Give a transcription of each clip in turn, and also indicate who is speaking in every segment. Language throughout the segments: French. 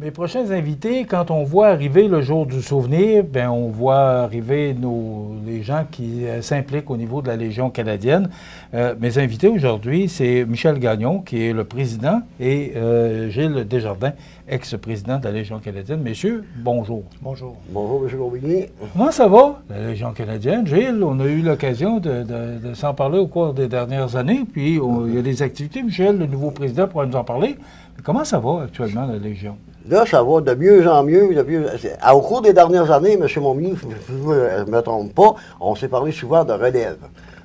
Speaker 1: Mes prochains invités, quand on voit arriver le jour du souvenir, bien, on voit arriver les gens qui s'impliquent au niveau de la Légion canadienne. Mes invités aujourd'hui, c'est Michel Gagnon, qui est le président, et Gilles Desjardins, ex-président de la Légion canadienne. Messieurs, bonjour.
Speaker 2: Bonjour.
Speaker 3: Bonjour, M. Gourvigny.
Speaker 1: Comment ça va, la Légion canadienne? Gilles, on a eu l'occasion de s'en parler au cours des dernières années, puis il y a des activités. Michel, le nouveau président, pourra nous en parler. Mais comment ça va actuellement, la Légion?
Speaker 3: Là, ça va de mieux en mieux. Au cours des dernières années, M. Montmigny, je ne me trompe pas, on s'est parlé souvent de relève.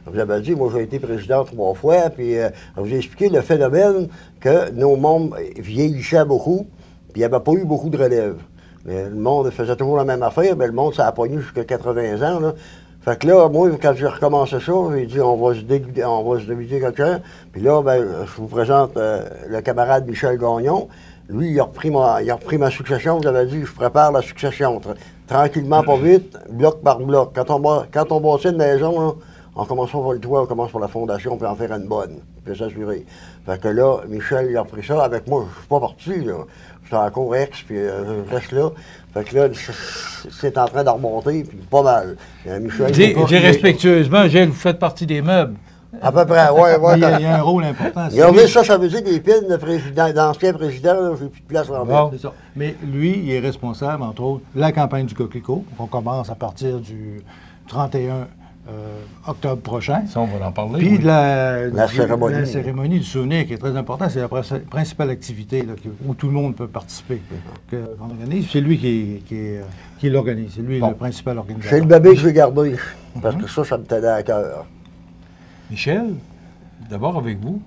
Speaker 3: Vous avez dit, moi j'ai été président 3 fois, puis je vous ai expliqué le phénomène que nos membres vieillissaient beaucoup, puis il n'y avait pas eu beaucoup de relève. Mais le monde faisait toujours la même affaire, mais le monde, ça a pogné jusqu'à 80 ans. Là. Fait que là, moi, quand j'ai recommencé ça, j'ai dit, on va se déguiser quelqu'un. Puis là, ben, je vous présente le camarade Michel Gagnon. Lui, il a repris ma succession. Vous avez dit, je prépare la succession. Tranquillement, pas vite, bloc par bloc. Quand on bâtit une maison, là, on commence par le toit, on commence par la fondation, puis en faire une bonne, puis s'assurer. Fait que là, Michel, il a repris ça. Avec moi, je suis pas parti, là. Je suis encore ex, puis je reste là. Fait que là, c'est en train de remonter, puis pas mal.
Speaker 1: Michel, dis respectueusement, Gilles, vous faites partie des meubles.
Speaker 3: À peu près, oui.
Speaker 2: Il y a un rôle important.
Speaker 3: Regardez, ça veut dire des pines d'anciens présidents, j'ai plus de place en
Speaker 2: fait. C'est ça. Mais lui, il est responsable, entre autres, de la campagne du Coquelicot, qu'on commence à partir du 31 octobre prochain.
Speaker 1: Ça, on va en parler.
Speaker 2: Puis la cérémonie du souvenir, qui est très importante, c'est la principale activité là, où tout le monde peut participer. Qu'on organise. C'est lui qui l'organise. C'est lui le principal organisateur.
Speaker 3: C'est le bébé que je vais garder, parce que ça me tenait à cœur.
Speaker 1: Michel, d'abord avec vous,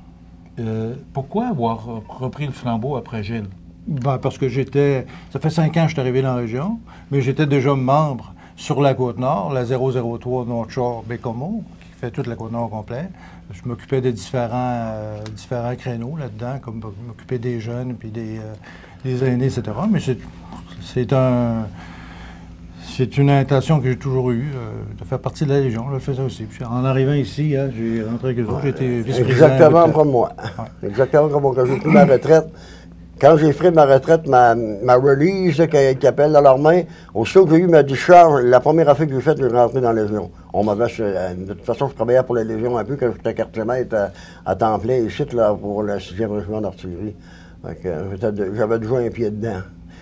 Speaker 1: pourquoi avoir repris le flambeau après Gilles?
Speaker 2: Ben, parce que ça fait 5 ans que je suis arrivé dans la région, mais j'étais déjà membre sur la Côte-Nord, la 003 North Shore Bécomo, qui fait toute la Côte-Nord complète. Je m'occupais de différents créneaux là-dedans, comme m'occuper des jeunes, puis des aînés, etc. Mais c'est une intention que j'ai toujours eue, de faire partie de la Légion. Je le faisais aussi. Puis en arrivant ici, hein, j'ai rentré avec eux autres. J'étais vice-président.
Speaker 3: Exactement comme moi. Ouais. Exactement comme moi. Quand j'ai pris ma retraite, quand j'ai pris ma retraite, ma release, qu'ils appellent dans leurs mains, aussitôt que j'ai eu ma discharge, la première affaire que j'ai faite, je suis rentré dans la Légion. De toute façon, je travaillais pour la Légion un peu quand j'étais quartier-maître à temps plein ici, là, pour le 6e régiment d'artillerie. J'avais déjà un pied dedans.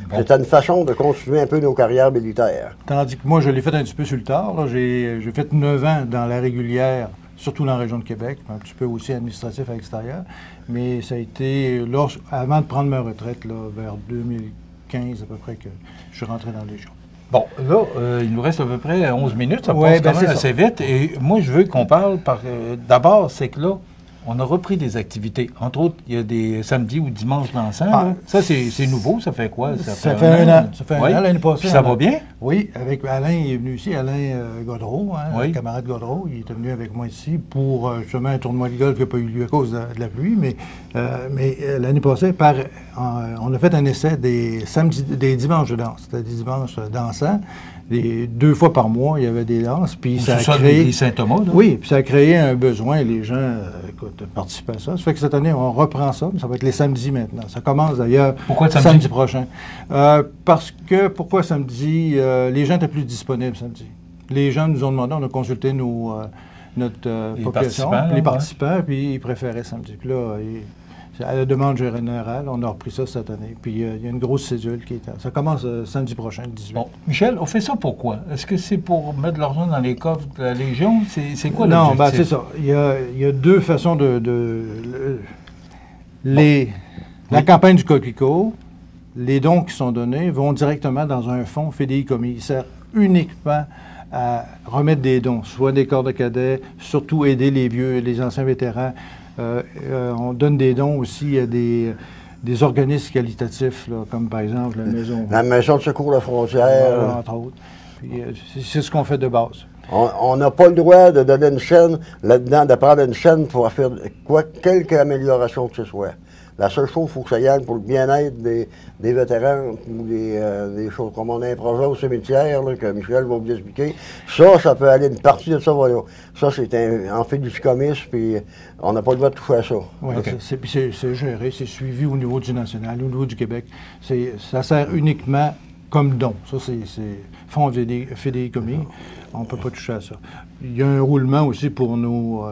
Speaker 3: Bon. C'était une façon de continuer un peu nos carrières militaires.
Speaker 2: Tandis que moi, je l'ai fait un petit peu sur le tard. J'ai fait 9 ans dans la régulière, surtout dans la région de Québec, un petit peu aussi administratif à l'extérieur. Mais ça a été, avant de prendre ma retraite, là, vers 2015 à peu près, que je suis rentré dans la Légion.
Speaker 1: Bon, là, il nous reste à peu près 11 minutes, ça passe quand même assez vite. Et moi, je veux qu'on parle, d'abord, c'est que là, on a repris des activités. Entre autres, il y a des samedis ou dimanches dansants. Ah, ça, c'est nouveau. Ça fait quoi?
Speaker 2: Ça fait un an. Ça fait un an l'année passée.
Speaker 1: Puis ça va bien?
Speaker 2: Oui, avec Alain, il est venu ici, Alain Godreau, hein, le camarade Godreau. Il était venu avec moi ici pour justement un tournoi de golf qui n'a pas eu lieu à cause de la pluie. Mais l'année passée, on a fait un essai des dimanches de danse. C'était des dimanches dansants. 2 fois par mois, il y avait des danses. Puis ça a créé
Speaker 1: des Saint-Thomas, là?
Speaker 2: Oui, puis ça a créé un besoin. Les gens, participaient à ça. Ça fait que cette année, on reprend ça. Ça va être les samedis maintenant. Ça commence d'ailleurs samedi prochain. Pourquoi samedi? Les gens étaient plus disponibles samedi. Les gens nous ont demandé, on a consulté notre population, les participants, puis ils préféraient samedi. Puis là, à la demande générale, on a repris ça cette année. Puis il y a une grosse cédule qui est... Ça commence samedi prochain, le 18.
Speaker 1: Bon, Michel, on fait ça pourquoi? Est-ce que c'est pour mettre de l'argent dans les coffres de la Légion? C'est quoi l'objectif?
Speaker 2: Non, ben c'est ça. Il y a 2 façons la campagne du Coquelicot, les dons qui sont donnés vont directement dans un fonds fidéicommis. Il sert uniquement à remettre des dons, soit des corps de cadets, surtout aider les vieux, les anciens vétérans. On donne des dons aussi à des organismes qualitatifs, là, comme par exemple
Speaker 3: la Maison de secours de la frontière.
Speaker 2: Entre autres. Puis, c'est ce qu'on fait de base.
Speaker 3: On n'a pas le droit de donner une chaîne là-dedans, de prendre une chaîne pour faire quelque amélioration que ce soit. La seule chose, il faut que ça y aille pour le bien-être des vétérans ou des choses comme on a un projet au cimetière, là, que Michel va vous expliquer. Ça peut aller, une partie de ça, voilà. Ça, c'est en fait du ficomisme, puis on n'a pas le droit de toucher à ça.
Speaker 2: Oui,
Speaker 1: okay.
Speaker 2: C'est géré, c'est suivi au niveau du national, au niveau du Québec. Ça sert uniquement comme don. Ça, c'est fonds fédécommis. On ne peut pas toucher à ça. Il y a un roulement aussi pour nous...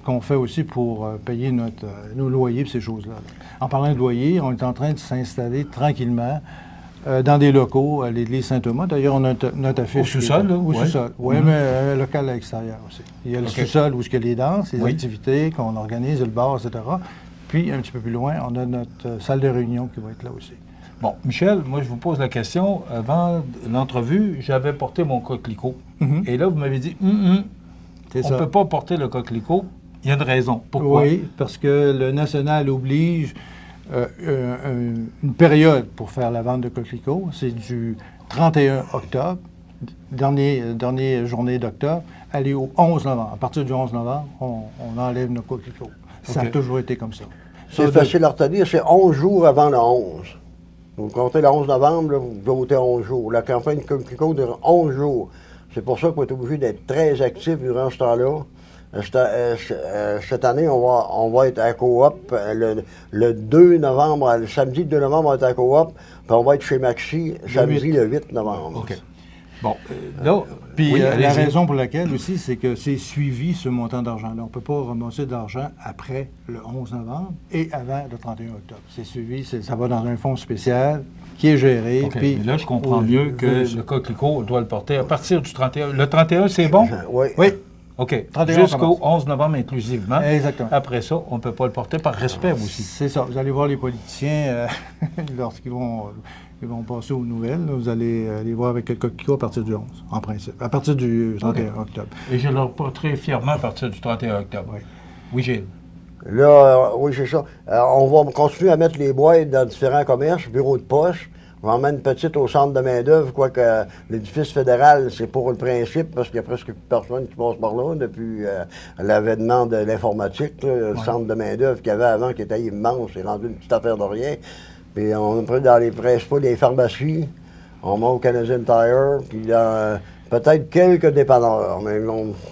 Speaker 2: qu'on fait aussi pour payer nos loyers et ces choses-là. En parlant de loyer, on est en train de s'installer tranquillement dans des locaux à l'église Saint-Thomas. D'ailleurs, on a notre affiche.
Speaker 1: Au sous-sol, là?
Speaker 2: Au sous-sol, oui, mais un local à l'extérieur aussi. Il y a le sous-sol où il y a les danses, les activités qu'on organise, le bar, etc. Puis, un petit peu plus loin, on a notre salle de réunion qui va être là aussi.
Speaker 1: Bon, Michel, moi, je vous pose la question. Avant l'entrevue, j'avais porté mon coquelicot. Et là, vous m'avez dit, on ne peut pas porter le coquelicot. Il y a une raison. Pourquoi?
Speaker 2: Oui, parce que le national oblige une période pour faire la vente de coquelicots. C'est du 31 octobre, dernière journée d'octobre, aller au 11 novembre. À partir du 11 novembre, on enlève nos coquelicots. Ça a toujours été comme ça.
Speaker 3: C'est facile à retenir, c'est 11 jours avant le 11. Vous comptez le 11 novembre, là, vous votez 11 jours. La campagne de coquelicot dure 11 jours. C'est pour ça qu'on est obligé d'être très actif durant ce temps-là. Cette année, on va être à Coop le 2 novembre, le samedi 2 novembre, on va être à Coop, puis on va être chez Maxi samedi le 8 novembre.
Speaker 2: OK.
Speaker 1: Bon, là,
Speaker 2: puis la raison pour laquelle aussi, c'est que c'est suivi ce montant d'argent-là. On ne peut pas ramasser d'argent après le 11 novembre et avant le 31 octobre. C'est suivi, ça va dans un fonds spécial qui est géré.
Speaker 1: Okay.
Speaker 2: Puis,
Speaker 1: là, je comprends mieux que le coquelicot, on doit le porter à partir du 31. Le 31, c'est bon?
Speaker 3: Oui.
Speaker 1: OK. Jusqu'au 11 novembre inclusivement.
Speaker 2: Exactement.
Speaker 1: Après ça, on ne peut pas le porter par respect aussi.
Speaker 2: C'est ça. Vous allez voir les politiciens, lorsqu'ils vont passer aux nouvelles, là, vous allez les voir avec le coquelicot à partir du 11, en principe. À partir du 31 octobre.
Speaker 1: Et je le porterai fièrement à partir du 31 octobre. Oui, Gilles.
Speaker 3: Là, oui, c'est ça. On va continuer à mettre les boîtes dans différents commerces, bureaux de poche. On va en mettre une petite au centre de main-d'œuvre, quoique l'édifice fédéral, c'est pour le principe, parce qu'il y a presque plus personne qui passe par là depuis l'avènement de l'informatique. Le centre de main-d'œuvre qu'il y avait avant, qui était immense, c'est rendu une petite affaire de rien. Puis on a pris dans les principaux des pharmacies, on va au Canadian Tire, puis dans peut-être quelques dépanneurs. Mais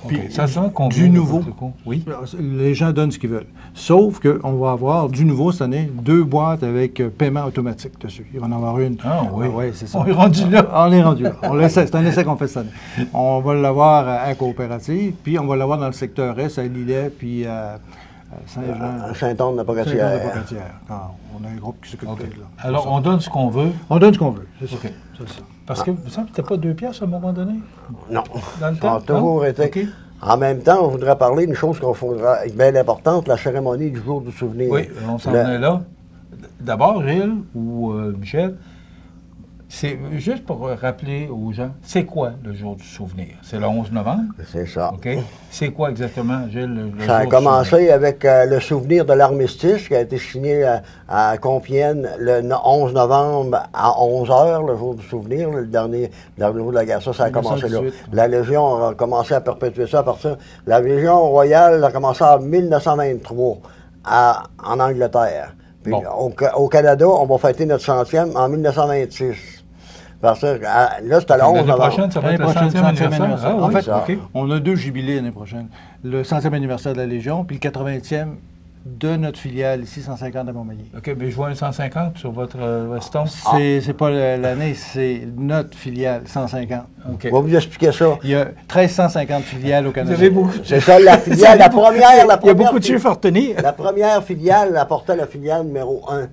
Speaker 1: puis ça sent qu'on
Speaker 2: du nouveau.
Speaker 1: Oui.
Speaker 2: Les gens donnent ce qu'ils veulent. Sauf qu'on va avoir du nouveau cette année, 2 boîtes avec paiement automatique dessus. Il va en avoir une.
Speaker 1: Ah oui.
Speaker 2: Oui, c'est ça.
Speaker 1: On est rendu là.
Speaker 2: On est rendu là. C'est un essai qu'on fait cette année. On va l'avoir à Coopérative, puis on va l'avoir dans le secteur S, à Lillet, puis à Saint-Jean.
Speaker 3: Saint-Anne-de-Pocatière.
Speaker 2: On a un groupe qui s'occupe de là.
Speaker 1: Alors, on donne ce qu'on veut.
Speaker 2: On donne ce qu'on veut, c'est ça.
Speaker 1: Okay. C'est ça. Parce que, vous savez, c'était pas 2 piastres à un moment donné?
Speaker 3: Non.
Speaker 1: Dans le temps?
Speaker 3: Ça a toujours été.
Speaker 1: Okay.
Speaker 3: En même temps, on voudrait parler d'une chose qu'on faudra, bien importante, la cérémonie du jour du souvenir.
Speaker 1: Oui, on s'en est là. D'abord, Gilles ou Michel, c'est juste pour rappeler aux gens, c'est quoi le jour du souvenir? C'est le 11 novembre?
Speaker 3: C'est ça.
Speaker 1: OK. C'est quoi exactement, Gilles, le
Speaker 3: ça a commencé avec le souvenir de l'armistice qui a été signé à Compiègne le 11 novembre à 11h, le jour du souvenir, le dernier jour de la guerre. Ça a commencé là. La Légion a commencé à perpétuer ça à partir... La Légion royale a commencé en 1923 en Angleterre. Puis au Canada, on va fêter notre 100e en 1926. Parce que là, c'était le 11 novembre.
Speaker 1: L'année prochaine, ça va être le 100e anniversaire.
Speaker 2: Ah, en fait, on a 2 jubilés l'année prochaine. Le 100e anniversaire de la Légion, puis le 80e de notre filiale ici, 150 à Montmagny.
Speaker 1: OK, mais je vois un 150 sur votre veston.
Speaker 2: C'est pas l'année, c'est notre filiale, 150.
Speaker 3: Okay. On va vous expliquer ça.
Speaker 2: Il y a 1350 filiales au Canada.
Speaker 3: C'est ça, la filiale, la première.
Speaker 1: Il y a beaucoup de chiffres à retenir.
Speaker 3: La première filiale apportait la filiale numéro 1.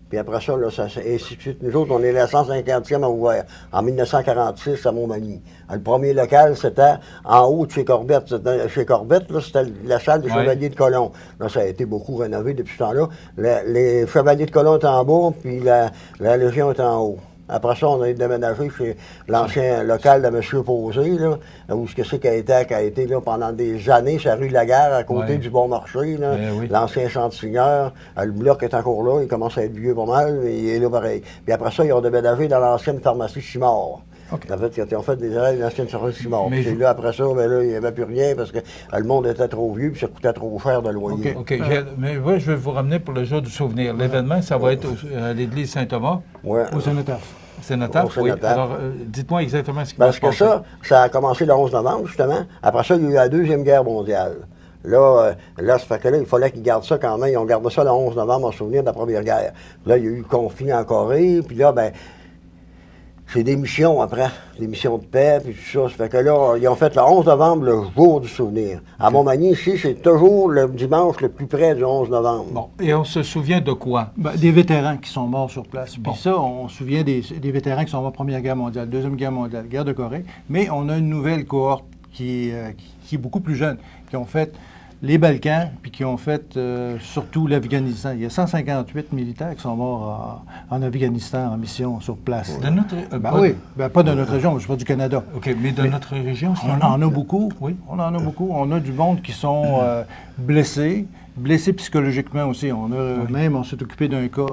Speaker 3: Puis après ça, là, et ainsi de suite. Nous autres, on est la 150e à ouvert, en 1946 à Montmagny. Le premier local, c'était en haut de chez Corbett. Chez Corbett, là, c'était la salle des Chevaliers de Colomb. Là, ça a été beaucoup rénové depuis ce temps-là. Les Chevaliers de Colomb étaient en bas, puis la Légion était en haut. Après ça, on a déménagé chez l'ancien local de M. Posé, là, où ce que c'est qui a été là, pendant des années, c'est la rue de la Gare, à côté du Bon Marché, là, l'ancien Chantigneur. Le bloc est encore là, il commence à être vieux pas mal, mais il est là pareil. Puis après ça, ils ont déménagé dans l'ancienne pharmacie Simard.
Speaker 2: Okay.
Speaker 3: En fait, quand ils ont fait des élèves d'anciennes services qui morts. Puis là, après ça, ben là, il n'y avait plus rien parce que le monde était trop vieux puis ça coûtait trop cher de loyer.
Speaker 1: OK. Mais ouais, je vais vous ramener pour le jour du souvenir. L'événement, ça va être à l'église Saint-Thomas?
Speaker 3: Ouais.
Speaker 2: Au Cénotaphe.
Speaker 1: Cénotaphe, oui. Alors, dites-moi exactement ce qui va se passer.
Speaker 3: Parce que ça a commencé le 11 novembre, justement. Après ça, il y a eu la Deuxième Guerre mondiale. Là, ça fait que là, il fallait qu'ils gardent ça quand même. Ils ont gardé ça le 11 novembre en souvenir de la Première Guerre. Là, il y a eu le conflit en Corée, puis là, ben, c'est des missions après, des missions de paix, puis tout ça. Ça fait que là, ils ont fait le 11 novembre, le jour du souvenir. À Montmagny, ici, c'est toujours le dimanche le plus près du 11 novembre.
Speaker 1: Bon, et on se souvient de quoi?
Speaker 2: Ben, des vétérans qui sont morts sur place. Puis ça, on se souvient des vétérans qui sont morts Première Guerre mondiale, Deuxième Guerre mondiale, Guerre de Corée. Mais on a une nouvelle cohorte qui est beaucoup plus jeune, qui ont fait les Balkans, puis qui ont fait surtout l'Afghanistan. Il y a 158 militaires qui sont morts en Afghanistan en mission sur place.
Speaker 1: De notre,
Speaker 2: oui, pas de notre région, je suis pas du Canada.
Speaker 1: OK, mais de notre région,
Speaker 2: on en a beaucoup.
Speaker 1: Oui.
Speaker 2: On en a beaucoup. On a du monde qui sont blessés psychologiquement aussi. On s'est occupé d'un cas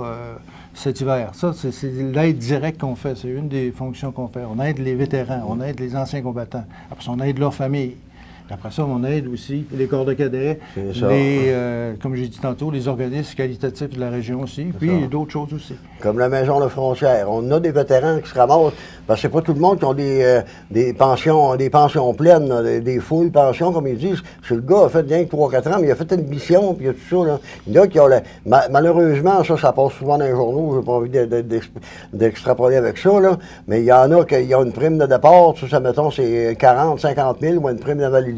Speaker 2: cet hiver. Ça, c'est l'aide directe qu'on fait. C'est une des fonctions qu'on fait. On aide les vétérans, on aide les anciens combattants. Après ça, on aide leur famille. Après ça, on aide aussi les corps de cadets, comme j'ai dit tantôt, les organismes qualitatifs de la région aussi, puis d'autres choses aussi.
Speaker 3: Comme la Maison de Frontière. On a des vétérans qui se ramassent, parce que c'est pas tout le monde qui ont des pensions pleines, là, des full pensions, comme ils disent. C'est le gars a fait bien que 3-4 ans, mais il a fait une mission, puis il y a tout ça. Là. Il y en a qui ont malheureusement, ça passe souvent dans les journaux, j'ai pas envie d'extrapoler avec ça, là, mais il y en a qui ont une prime de départ, tout ça, mettons, c'est 40, 50 000, ou une prime d'invalidité.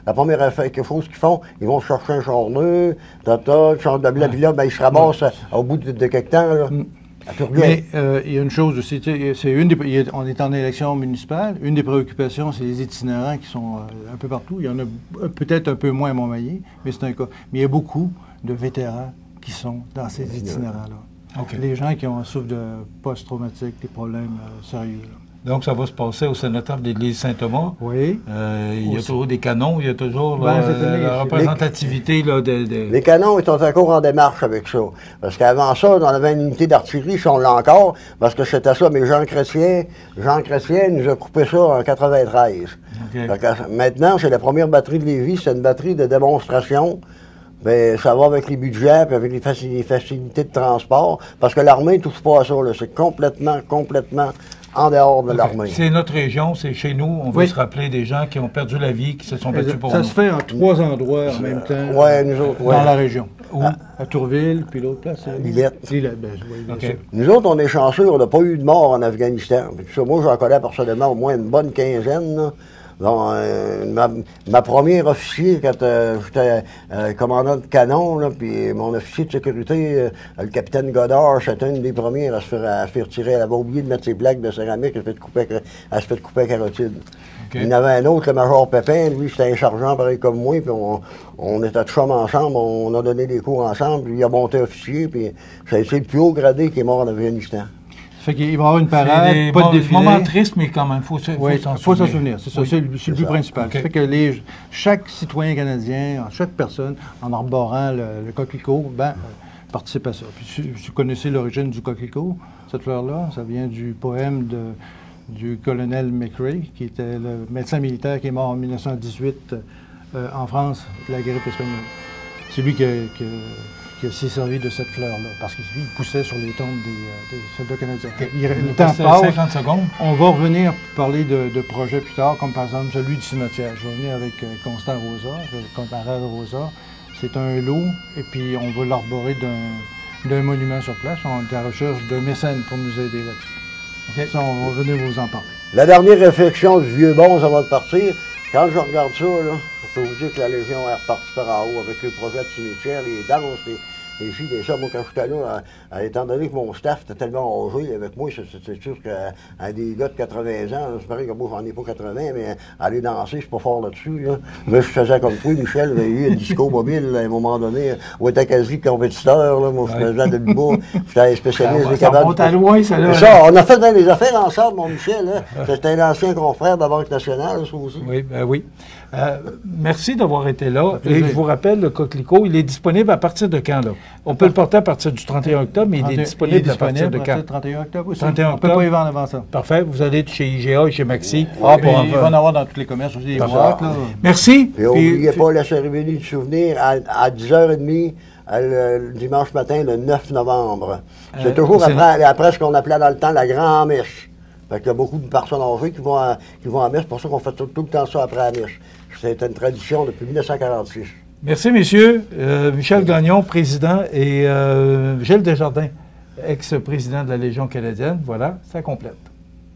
Speaker 3: La première chose qu'ils font, ils vont chercher un charneux, ils changent de blé, puis là, ben, ils se ramassent au bout de quelques temps. Là,
Speaker 2: mais il y a une chose aussi, on est en élection municipale, une des préoccupations, c'est les itinérants qui sont un peu partout. Il y en a peut-être un peu moins à Montmagny, mais c'est un cas. Mais il y a beaucoup de vétérans qui sont dans ces itinérants-là. Okay. Les gens qui souffrent de post-traumatique, des problèmes sérieux. Là.
Speaker 1: Donc, ça va se passer au Cénotaphe de l'Église Saint-Thomas.
Speaker 2: Oui.
Speaker 1: Il y a toujours des canons, il y a toujours la représentativité.
Speaker 3: Les canons, ils sont encore en démarche avec ça. Parce qu'avant ça, on avait une unité d'artillerie, si on l'a encore, parce que c'était ça, mais Jean Chrétien nous a coupé ça en 93. Okay. Maintenant, c'est la première batterie de Lévis, c'est une batterie de démonstration. Bien, ça va avec les budgets et avec les facilités de transport, parce que l'armée ne touche pas à ça. C'est complètement en dehors de l'armée.
Speaker 1: C'est notre région, c'est chez nous. On veut se rappeler des gens qui ont perdu la vie, qui se sont battus pour nous.
Speaker 2: Ça se fait en 3 endroits en même temps.
Speaker 3: Nous autres,
Speaker 2: dans la région. Où? À Tourville, puis l'autre place, c'est
Speaker 3: Lillette.
Speaker 1: Okay.
Speaker 3: Nous autres, on est chanceux, on n'a pas eu de mort en Afghanistan. Moi, j'en connais personnellement au moins une bonne quinzaine. Là. Donc, ma première officier, quand j'étais commandant de canon, là, puis mon officier de sécurité, le capitaine Godard, c'était une des premières à se faire tirer. Elle avait oublié de mettre ses plaques de céramique, elle se fait couper la carotide. Okay. Il y en avait un autre, le major Pépin, lui, c'était un sergent pareil comme moi, puis on était de chum ensemble, on a donné des cours ensemble, puis il a monté officier, puis c'est le plus haut gradé qui est mort en Afghanistan.
Speaker 2: Fait qu'il va y avoir une parade, pas de défilé.
Speaker 1: C'est un moment triste, mais quand même, il faut s'en souvenir.
Speaker 2: C'est ça, c'est le but principal. Okay. Ça fait que chaque citoyen canadien, chaque personne, en arborant le coquelicot, participe à ça. Puis vous connaissez l'origine du coquelicot, cette fleur-là, ça vient du poème du colonel McRae, qui était le médecin militaire qui est mort en 1918 en France de la grippe espagnole. C'est lui qui s'est servi de cette fleur-là, parce qu'il poussait sur les tombes des soldats canadiens.
Speaker 1: Okay. Le temps passe, 50 secondes.
Speaker 2: On va revenir parler de projets plus tard, comme par exemple celui du cimetière. Je vais venir avec Constant Rosa, comparé Rosa. C'est un lot, et puis on va l'arborer d'un monument sur place. On est à la recherche de mécènes pour nous aider là-dessus. Okay. Ça, on va venir vous en parler.
Speaker 3: La dernière réflexion du vieux bon, ça va partir. Quand je regarde ça, là, je peux vous dire que la Légion est repartie par en haut avec le projet de cimetière, les danses, les filles, des ça. Moi, quand j'étais là, étant donné que mon staff était tellement âgé avec moi, c'est sûr qu'à des gars de 80 ans, c'est pareil que moi, j'en ai pas 80, mais aller danser, je suis pas fort là-dessus. Là. Mais je faisais comme toi, Michel, il y a eu un disco mobile à un moment donné, où était quasi compétiteur. Là. Moi, je faisais de l'humour, j'étais spécialiste des cabanes.
Speaker 1: Ça loin, ça, là.
Speaker 3: Ça, on a fait des affaires ensemble, mon Michel. Hein. C'était un ancien confrère de la Banque nationale, ça aussi.
Speaker 1: Oui, ben oui. Merci d'avoir été là. Et je vous rappelle, le coquelicot, il est disponible à partir de quand, là? On peut le porter à partir du 31 octobre, mais il est disponible à partir de quand?
Speaker 2: 31 octobre aussi.
Speaker 1: 31 octobre.
Speaker 2: On ne peut pas y vendre avant ça.
Speaker 1: Parfait. Vous allez chez IGA et chez Maxi.
Speaker 2: Il va en avoir dans tous les commerces aussi, des boîtes.
Speaker 1: Merci.
Speaker 3: Et n'oubliez pas la cérémonie du souvenir à 10h30 le dimanche matin, le 9 novembre. C'est toujours après ce qu'on appelait dans le temps la grand-messe. Fait qu'il y a beaucoup de personnes âgées qui vont à messe. C'est pour ça qu'on fait tout le temps ça après la messe. C'est une tradition depuis 1946.
Speaker 1: Merci, messieurs. Michel Gagnon, président, et Gilles Desjardins, ex-président de la Légion canadienne. Voilà, ça complète.